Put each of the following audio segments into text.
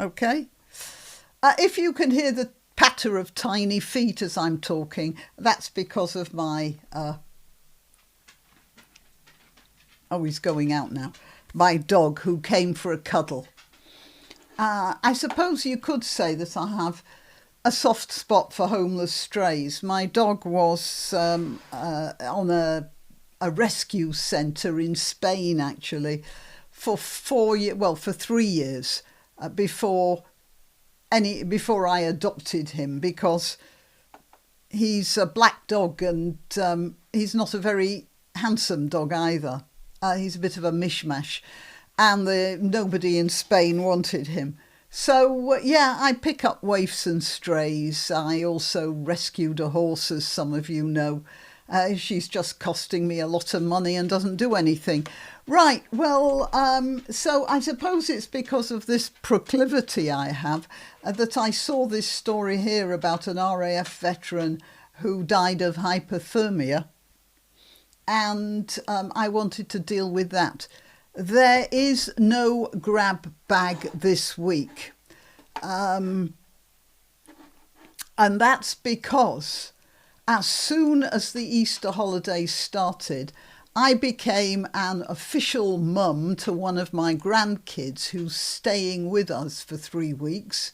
Okay? If you can hear the patter of tiny feet as I'm talking, that's because of my... he's going out now. My dog, who came for a cuddle. I suppose you could say that I have a soft spot for homeless strays. My dog was on a rescue centre in Spain, actually, for 3 years before I adopted him, because he's a black dog and he's not a very handsome dog either. He's a bit of a mishmash, and nobody in Spain wanted him. So, I pick up waifs and strays. I also rescued a horse, as some of you know. She's just costing me a lot of money and doesn't do anything. Right, well, so I suppose it's because of this proclivity I have that I saw this story here about an RAF veteran who died of hypothermia, and I wanted to deal with that. There is no grab bag this week. And that's because as soon as the Easter holidays started, I became an official mum to one of my grandkids who's staying with us for 3 weeks.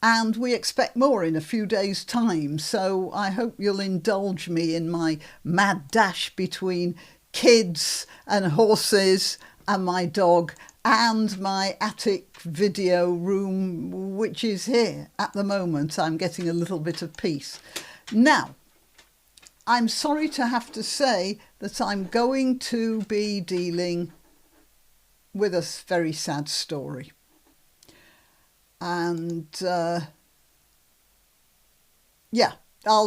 And we expect more in a few days' time. So I hope you'll indulge me in my mad dash between kids and horses and my dog and my attic video room, which is here at the moment. I'm getting a little bit of peace. Now, I'm sorry to have to say that I'm going to be dealing with a very sad story. And I'll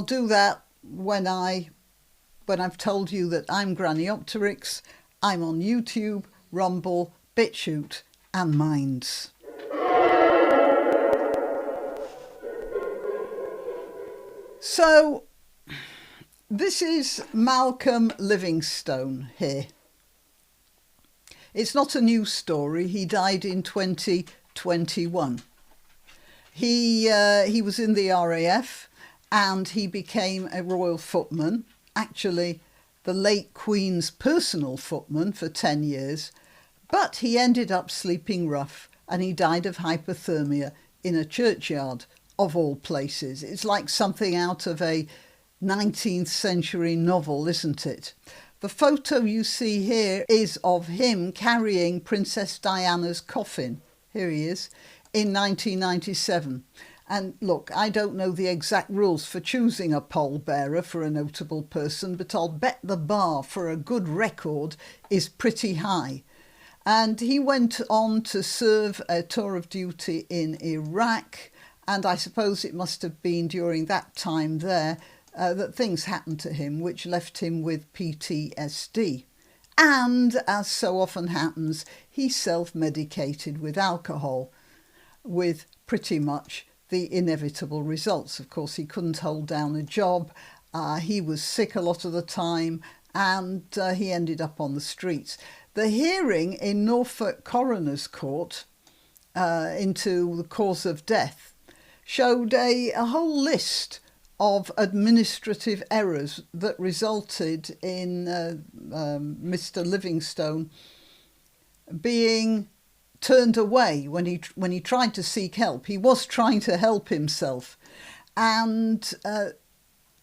do that when I've told you that I'm Granniopteryx. I'm on YouTube, Rumble, BitChute and Minds. So this is Malcolm Livingstone here. It's not a new story. He died in 2021. He was in the RAF and he became a royal footman, actually the late Queen's personal footman for 10 years, but he ended up sleeping rough and he died of hypothermia in a churchyard, of all places. It's like something out of a 19th century novel, isn't it? The photo you see here is of him carrying Princess Diana's coffin. Here he is, in 1997. And look, I don't know the exact rules for choosing a pallbearer for a notable person, but I'll bet the bar for a good record is pretty high. And he went on to serve a tour of duty in Iraq, and I suppose it must have been during that time there that things happened to him which left him with PTSD. And, as so often happens, he self-medicated with alcohol, with pretty much the inevitable results. Of course, he couldn't hold down a job, he was sick a lot of the time, and he ended up on the streets. The hearing in Norfolk Coroner's Court into the cause of death showed a whole list of administrative errors that resulted in Mr. Livingstone being turned away when he tried to seek help. He was trying to help himself, and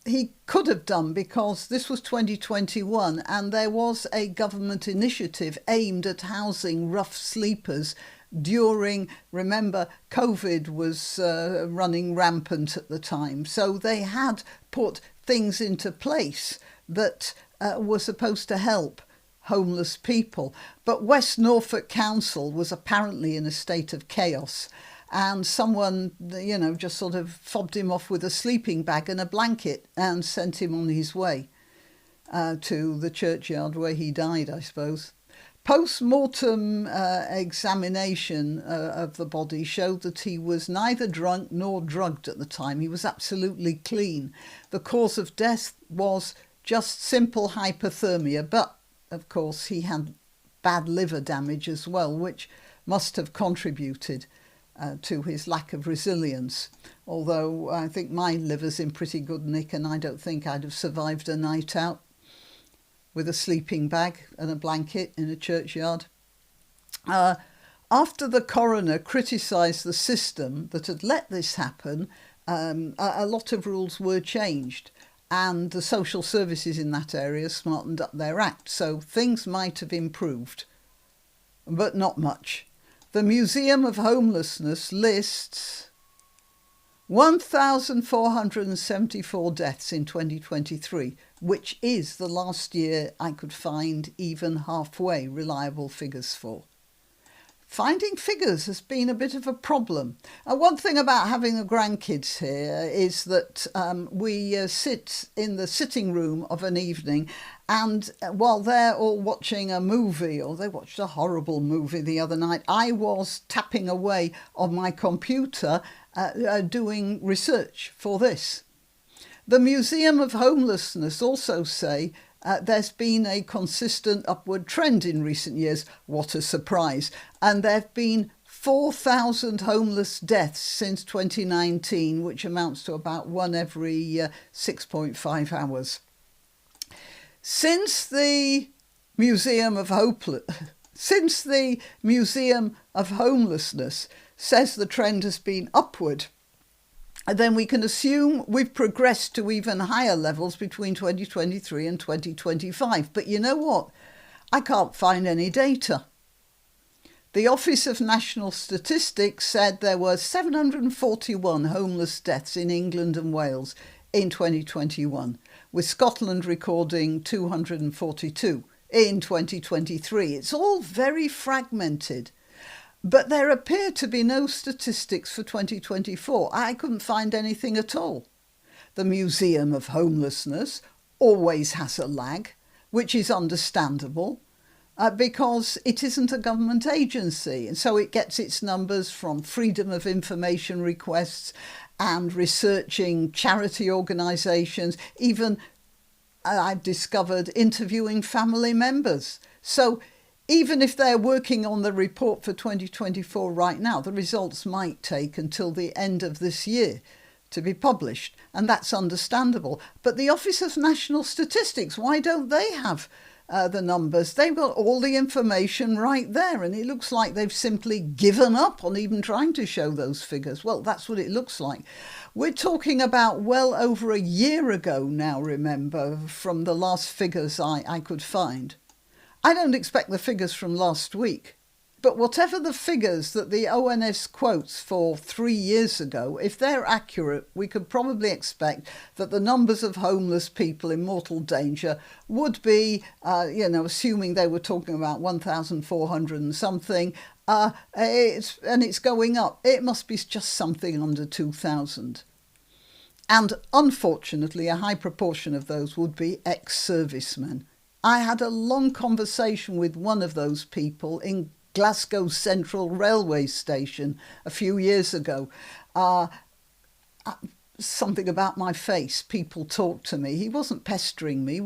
he could have done, because this was 2021 and there was a government initiative aimed at housing rough sleepers during, remember, COVID was running rampant at the time. So they had put things into place that were supposed to help homeless people. But West Norfolk Council was apparently in a state of chaos, and someone, just sort of fobbed him off with a sleeping bag and a blanket and sent him on his way to the churchyard where he died, I suppose. Post-mortem examination of the body showed that he was neither drunk nor drugged at the time. He was absolutely clean. The cause of death was just simple hypothermia, but of course he had bad liver damage as well, which must have contributed. to his lack of resilience. Although I think my liver's in pretty good nick, and I don't think I'd have survived a night out with a sleeping bag and a blanket in a churchyard. After the coroner criticised the system that had let this happen, a lot of rules were changed, and the social services in that area smartened up their act, so things might have improved, but not much. The Museum of Homelessness lists 1,474 deaths in 2023, which is the last year I could find even halfway reliable figures for. Finding figures has been a bit of a problem. One thing about having the grandkids here is that we sit in the sitting room of an evening, and while they're all watching a movie, or they watched a horrible movie the other night, I was tapping away on my computer doing research for this. The Museum of Homelessness also say there's been a consistent upward trend in recent years. What a surprise. And there have been 4,000 homeless deaths since 2019, which amounts to about one every 6.5 hours. Since the Museum of Homelessness says the trend has been upward, then we can assume we've progressed to even higher levels between 2023 and 2025. But you know what? I can't find any data. The Office of National Statistics said there were 741 homeless deaths in England and Wales in 2021, with Scotland recording 242 in 2023. It's all very fragmented. But there appear to be no statistics for 2024. I couldn't find anything at all. The Museum of Homelessness always has a lag, which is understandable because it isn't a government agency. And so it gets its numbers from freedom of information requests and researching charity organisations, even I've discovered interviewing family members. So even if they're working on the report for 2024 right now, the results might take until the end of this year to be published, and that's understandable. But the Office of National Statistics, why don't they have the numbers? They've got all the information right there, and it looks like they've simply given up on even trying to show those figures. Well, that's what it looks like. We're talking about well over a year ago now, remember, from the last figures I could find. I don't expect the figures from last week, but whatever the figures that the ONS quotes for 3 years ago, if they're accurate, we could probably expect that the numbers of homeless people in mortal danger would be, assuming they were talking about 1,400 and something, it's going up. It must be just something under 2,000. And unfortunately, a high proportion of those would be ex-servicemen. I had a long conversation with one of those people in Glasgow Central Railway Station a few years ago. Something about my face. People talked to me. He wasn't pestering me.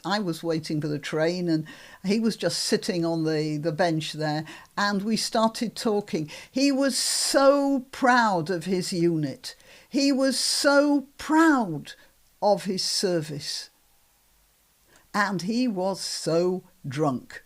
I was waiting for the train and he was just sitting on the bench there, and we started talking. He was so proud of his unit. He was so proud of his service. And he was so drunk.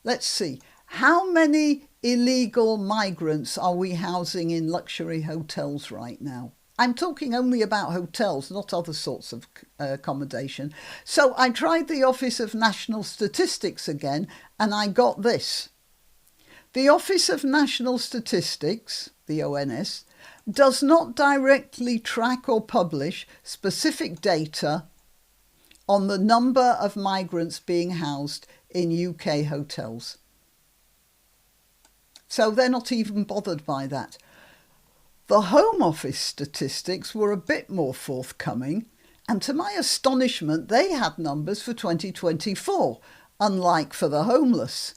Let's see. How many illegal migrants are we housing in luxury hotels right now? I'm talking only about hotels, not other sorts of accommodation. So I tried the Office of National Statistics again, and I got this. The Office of National Statistics, the ONS, does not directly track or publish specific data on the number of migrants being housed in UK hotels. So they're not even bothered by that. The Home Office statistics were a bit more forthcoming, and to my astonishment, they had numbers for 2024, unlike for the homeless.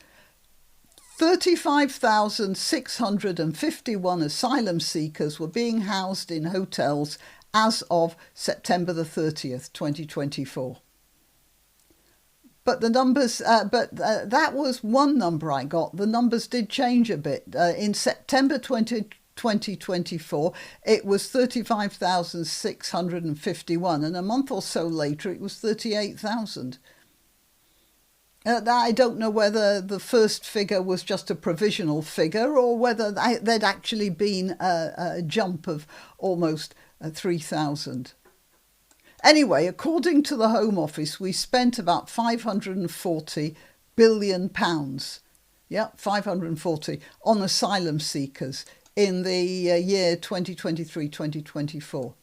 35,651 asylum seekers were being housed in hotels as of September the 30th, 2024. But the numbers, that was one number I got. The numbers did change a bit. In September 2024, it was 35,651, and a month or so later, it was 38,000. I don't know whether the first figure was just a provisional figure or whether there'd actually been a jump of almost 3,000. Anyway, according to the Home Office, we spent about £540 billion, 540, on asylum seekers in the year 2023-2024.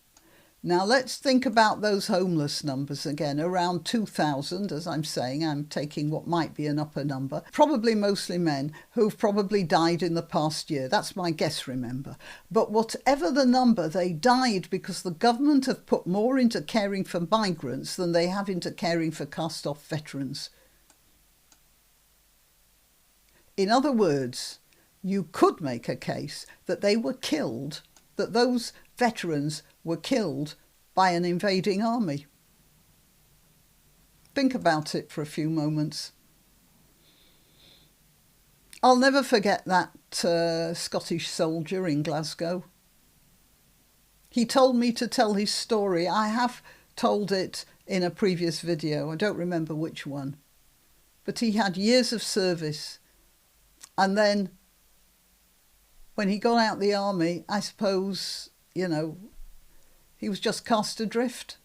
Now let's think about those homeless numbers again, around 2,000, as I'm saying. I'm taking what might be an upper number, probably mostly men who've probably died in the past year. That's my guess, remember. But whatever the number, they died because the government have put more into caring for migrants than they have into caring for cast-off veterans. In other words, you could make a case that they were killed, that those veterans were killed by an invading army. Think about it for a few moments. I'll never forget that Scottish soldier in Glasgow. He told me to tell his story. I have told it in a previous video. I don't remember which one. But he had years of service. And then when he got out the army, I suppose, he was just cast adrift.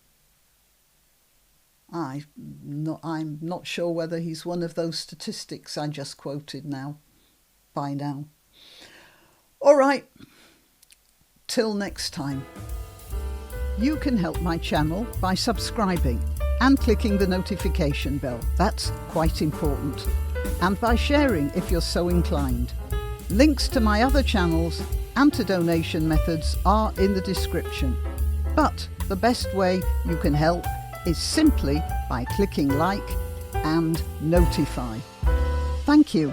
I'm not sure whether he's one of those statistics I just quoted by now. All right, till next time. You can help my channel by subscribing and clicking the notification bell. That's quite important. And by sharing if you're so inclined. Links to my other channels and to donation methods are in the description. But the best way you can help is simply by clicking like and notify. Thank you.